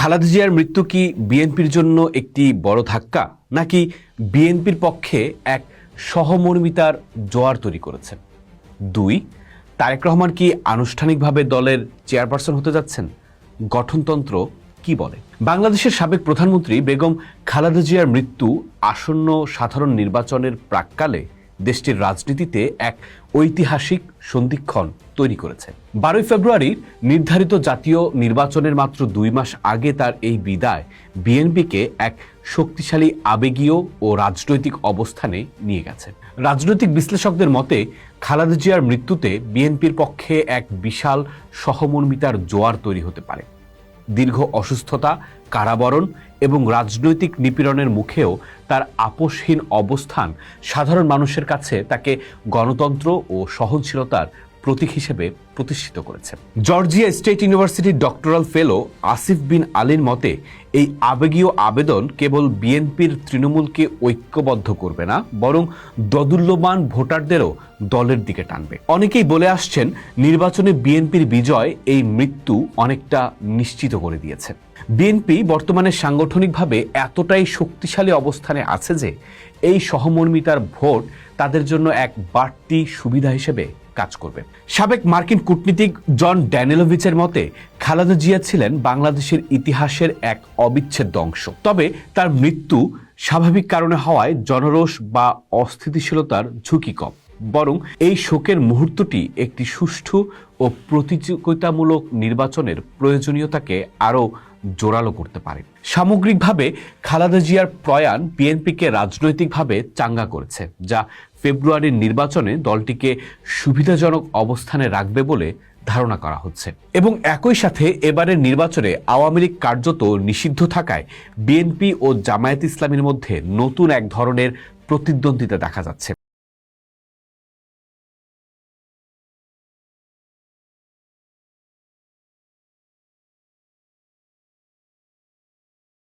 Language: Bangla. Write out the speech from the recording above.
খালেদা জিয়ার মৃত্যু কি বিএনপির জন্য একটি বড় ধাক্কা, নাকি বিএনপির পক্ষে এক সহমর্মিতার জোয়ার তৈরি করেছে? 2. তারেক রহমান কি আনুষ্ঠানিকভাবে দলের চেয়ারপারসন হতে যাচ্ছেন? গঠনতন্ত্র কি বলে? বাংলাদেশের সাবেক প্রধানমন্ত্রী বেগম খালেদা জিয়ার মৃত্যু আসন্ন সাধারণ নির্বাচনের প্রাক্কালে দেশটির রাজনীতিতে এক ঐতিহাসিক সন্ধিক্ষণ তৈরি করেছে। 12 ফেব্রুয়ারি নির্ধারিত জাতীয় নির্বাচনের মাত্র 2 মাস আগে তার এই বিদায় বিএনপিকে এক শক্তিশালী আবেগীয় ও রাজনৈতিক অবস্থানে নিয়ে গেছে। রাজনৈতিক বিশ্লেষকদের মতে খালেদা জিয়ার মৃত্যুতে বিএনপির পক্ষে এক বিশাল সহমর্মিতার জোয়ার তৈরি হতে পারে। দীর্ঘ অসুস্থতা, কারাবরণ এবং রাজনৈতিক নিপীড়নের মুখেও তার আপোষহীন অবস্থান সাধারণ মানুষের কাছে তাকে গণতন্ত্র ও সহনশীলতার প্রতীক হিসেবে প্রতিষ্ঠিত করেছে। জর্জিয়া স্টেট ইউনিভার্সিটির ডক্টরাল ফেলো আসিফ বিন আলীর মতে এই আবেগীয় আবেদন কেবল বিএনপির তৃণমূলকে ঐক্যবদ্ধ করবে না, বরং দোদুল্যমান ভোটারদেরও দলের দিকে টানবে। অনেকেই বলে আসছেন, নির্বাচনে বিএনপির বিজয় এই মৃত্যু অনেকটা নিশ্চিত করে দিয়েছে। বিএনপি বর্তমানে সাংগঠনিকভাবে এতটাই শক্তিশালী অবস্থানে আছে যে এই সহমর্মিতার ভোট তাদের জন্য এক বাড়তি সুবিধা হিসেবে কাজ করবে। সাবেক মার্কিন কূটনীতিক জন ড্যানিলোভিচের মতে খালেদা জিয়া ছিলেন বাংলাদেশের ইতিহাসের এক অবিচ্ছেদ্য অংশ। তবে তার মৃত্যু স্বাভাবিক কারণে হওয়ায় জনরোষ বা অস্থিতিশীলতার ঝুঁকি কম, বরং এই শোকের মুহূর্তটি একটি সুষ্ঠু ও প্রতিযোগিতামূলক নির্বাচনের প্রয়োজনীয়তাকে আরও জোরালো করতে পারে। সামগ্রিকভাবে খালেদা জিয়ার প্রয়াণ বিএনপিকে রাজনৈতিকভাবে চাঙ্গা করেছে, যা ফেব্রুয়ারির নির্বাচনে দলটিকে সুবিধাজনক অবস্থানে রাখবে বলে ধারণা করা হচ্ছে। এবং একই সাথে এবারের নির্বাচনে আওয়ামী লীগ কার্যত নিষিদ্ধ থাকায় বিএনপি ও জামায়াত ইসলামীর মধ্যে নতুন এক ধরনের প্রতিদ্বন্দ্বিতা দেখা যাচ্ছে।